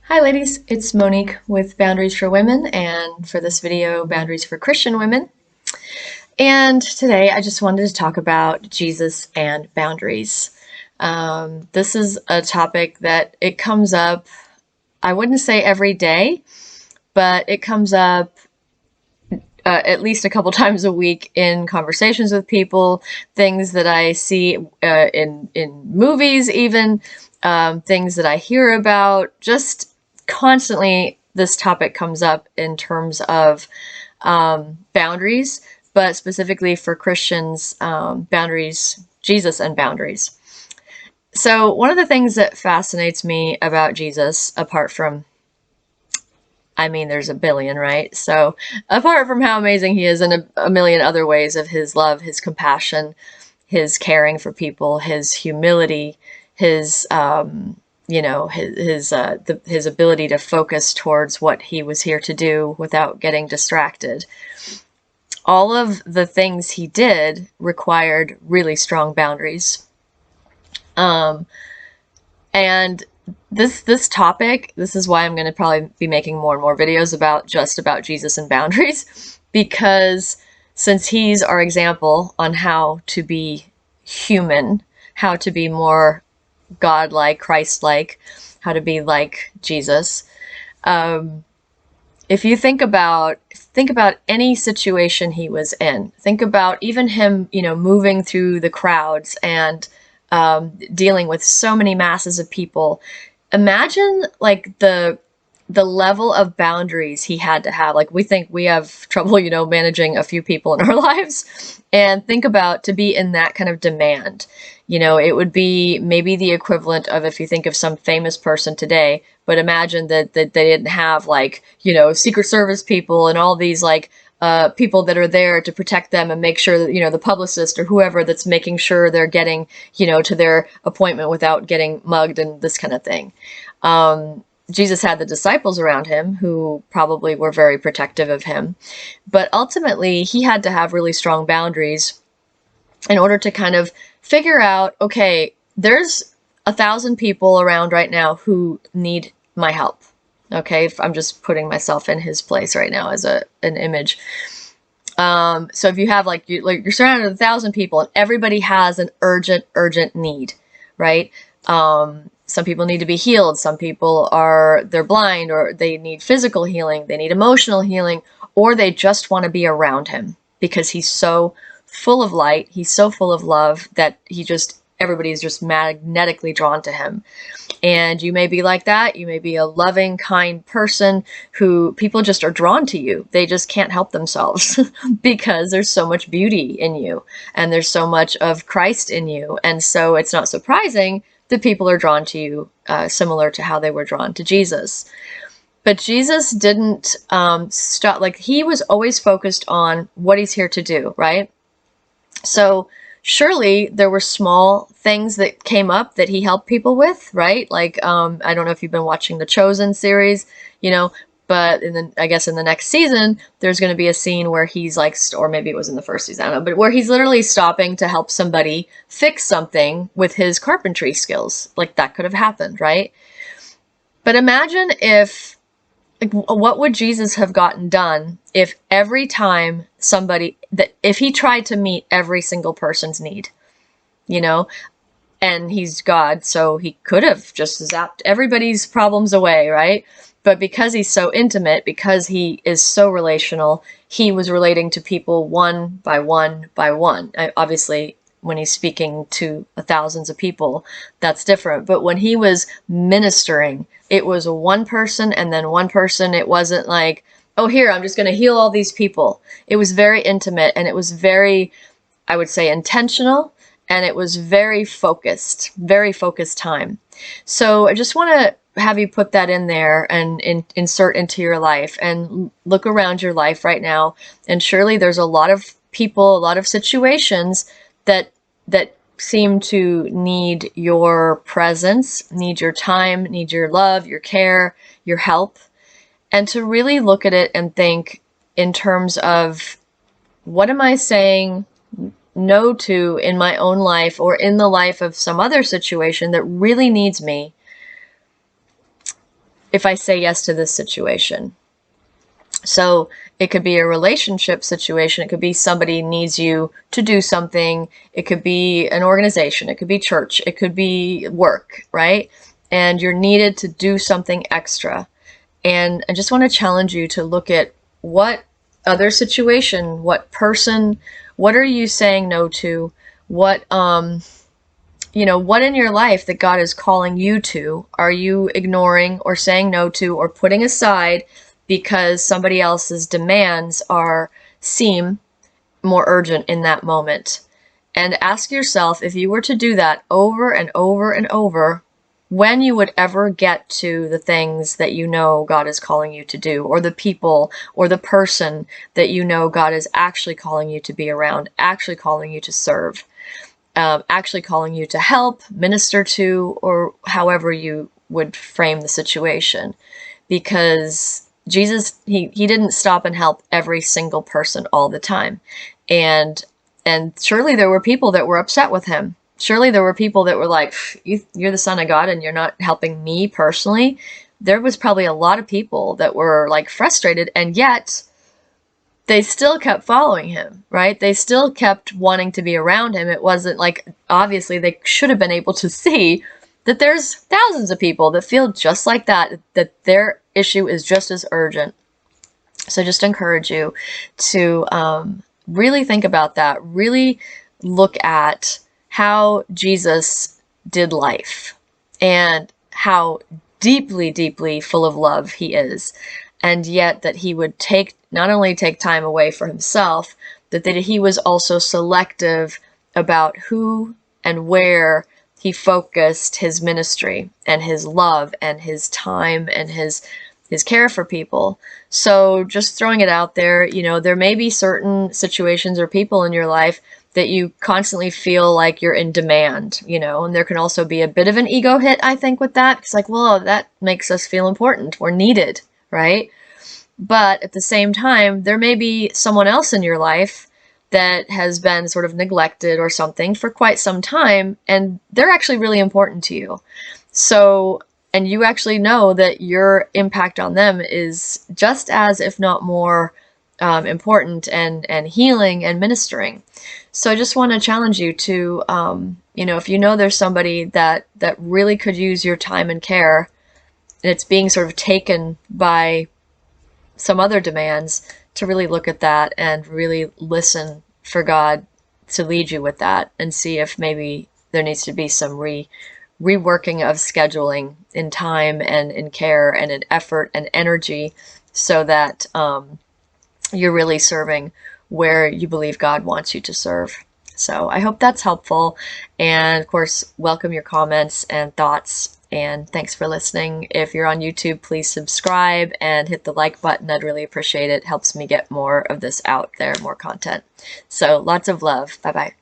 Hi ladies, it's Monique with Boundaries for Women, and for this video, Boundaries for Christian Women. And today I just wanted to talk about Jesus and boundaries. This is a topic that it comes up, I wouldn't say every day, but it comes up at least a couple times a week in conversations with people, things that I see in movies even, things that I hear about, just constantly this topic comes up in terms of boundaries, but specifically for Christians, boundaries, Jesus and boundaries. So one of the things that fascinates me about Jesus, apart from, I mean, there's a billion, right? So apart from how amazing he is in a million other ways of his love, his compassion, his caring for people, his humility, his his ability to focus towards what he was here to do without getting distracted. All of the things he did required really strong boundaries. And this topic, this is why I'm going to probably be making more and more videos about Jesus and boundaries, because since he's our example on how to be human, how to be more God-like, Christ-like, how to be like Jesus. If you think about any situation he was in, think about even him, moving through the crowds and dealing with so many masses of people. Imagine like the level of boundaries he had to have. Like we think we have trouble, managing a few people in our lives, and think about to be in that kind of demand. It would be maybe the equivalent of if you think of some famous person today, but imagine that they didn't have like, Secret Service people and all these like people that are there to protect them and make sure that, the publicist or whoever that's making sure they're getting, to their appointment without getting mugged and this kind of thing. Jesus had the disciples around him who probably were very protective of him, but ultimately he had to have really strong boundaries in order to kind of figure out, okay, there's 1,000 people around right now who need my help. Okay, if I'm just putting myself in his place right now as an image. So if you have you're surrounded with 1,000 people and everybody has an urgent need, right? Some people need to be healed. Some people they're blind, or they need physical healing. They need emotional healing, or they just want to be around him because he's so full of light. He's so full of love that everybody's just magnetically drawn to him. And you may be like that. You may be a loving, kind person who people just are drawn to you. They just can't help themselves because there's so much beauty in you and there's so much of Christ in you. And so it's not surprising that people are drawn to you, similar to how they were drawn to Jesus. But Jesus didn't stop. Like, he was always focused on what he's here to do, right? So surely there were small things that came up that he helped people with, right? Like, I don't know if you've been watching the Chosen series, but I guess in the next season, there's going to be a scene where he's like, or maybe it was in the first season, I don't know, but where he's literally stopping to help somebody fix something with his carpentry skills. Like, that could have happened, right? But imagine if, what would Jesus have gotten done if every time if he tried to meet every single person's need, and he's God, so he could have just zapped everybody's problems away, right? But because he's so intimate, because he is so relational, he was relating to people one by one by one. Obviously, when he's speaking to thousands of people, that's different. But when he was ministering, it was one person and then one person. It wasn't like, oh, here, I'm just going to heal all these people. It was very intimate, and it was very, I would say, intentional, and it was very focused time. So I just want to have you put that in there and insert into your life and look around your life right now. And surely there's a lot of people, a lot of situations that seem to need your presence, need your time, need your love, your care, your help. And to really look at it and think in terms of, what am I saying no to in my own life or in the life of some other situation that really needs me? if I say yes to this situation? So it could be a relationship situation. It could be somebody needs you to do something. It could be an organization. It could be church. It could be work, right? And you're needed to do something extra. And I just want to challenge you to look at what other situation, what person, what are you saying no to? What, what in your life that God is calling you to are you ignoring or saying no to or putting aside because somebody else's demands seem more urgent in that moment? And ask yourself, if you were to do that over and over and over, when you would ever get to the things that you know God is calling you to do, or the people or the person that you know God is actually calling you to be around, actually calling you to serve, actually calling you to help, minister to, or however you would frame the situation. Because Jesus, he didn't stop and help every single person all the time. And surely there were people that were upset with him. Surely there were people that were like, you're the Son of God and you're not helping me personally. There was probably a lot of people that were like frustrated, and yet they still kept following him, right? They still kept wanting to be around him. It wasn't like, obviously they should have been able to see that there's thousands of people that feel just like that their issue is just as urgent. So just encourage you to really think about that. Really look at how Jesus did life and how deeply, deeply full of love he is. And yet that he would not only take time away for himself, but that he was also selective about who and where he focused his ministry and his love and his time and his care for people. So just throwing it out there, there may be certain situations or people in your life that you constantly feel like you're in demand, and there can also be a bit of an ego hit, I think, with that. It's like, well, that makes us feel important. We're needed, right? But at the same time, there may be someone else in your life that has been sort of neglected or something for quite some time, and they're actually really important to you. So, and you actually know that your impact on them is just as, if not more, important and healing and ministering. So I just want to challenge you to, if you know there's somebody that really could use your time and care, and it's being sort of taken by some other demands, to really look at that and really listen for God to lead you with that, and see if maybe there needs to be some reworking of scheduling in time and in care and in effort and energy, so that you're really serving where you believe God wants you to serve. So I hope that's helpful. And of course, welcome your comments and thoughts. And thanks for listening. If you're on YouTube, please subscribe and hit the like button. I'd really appreciate it. It helps me get more of this out there, more content. So lots of love. Bye-bye.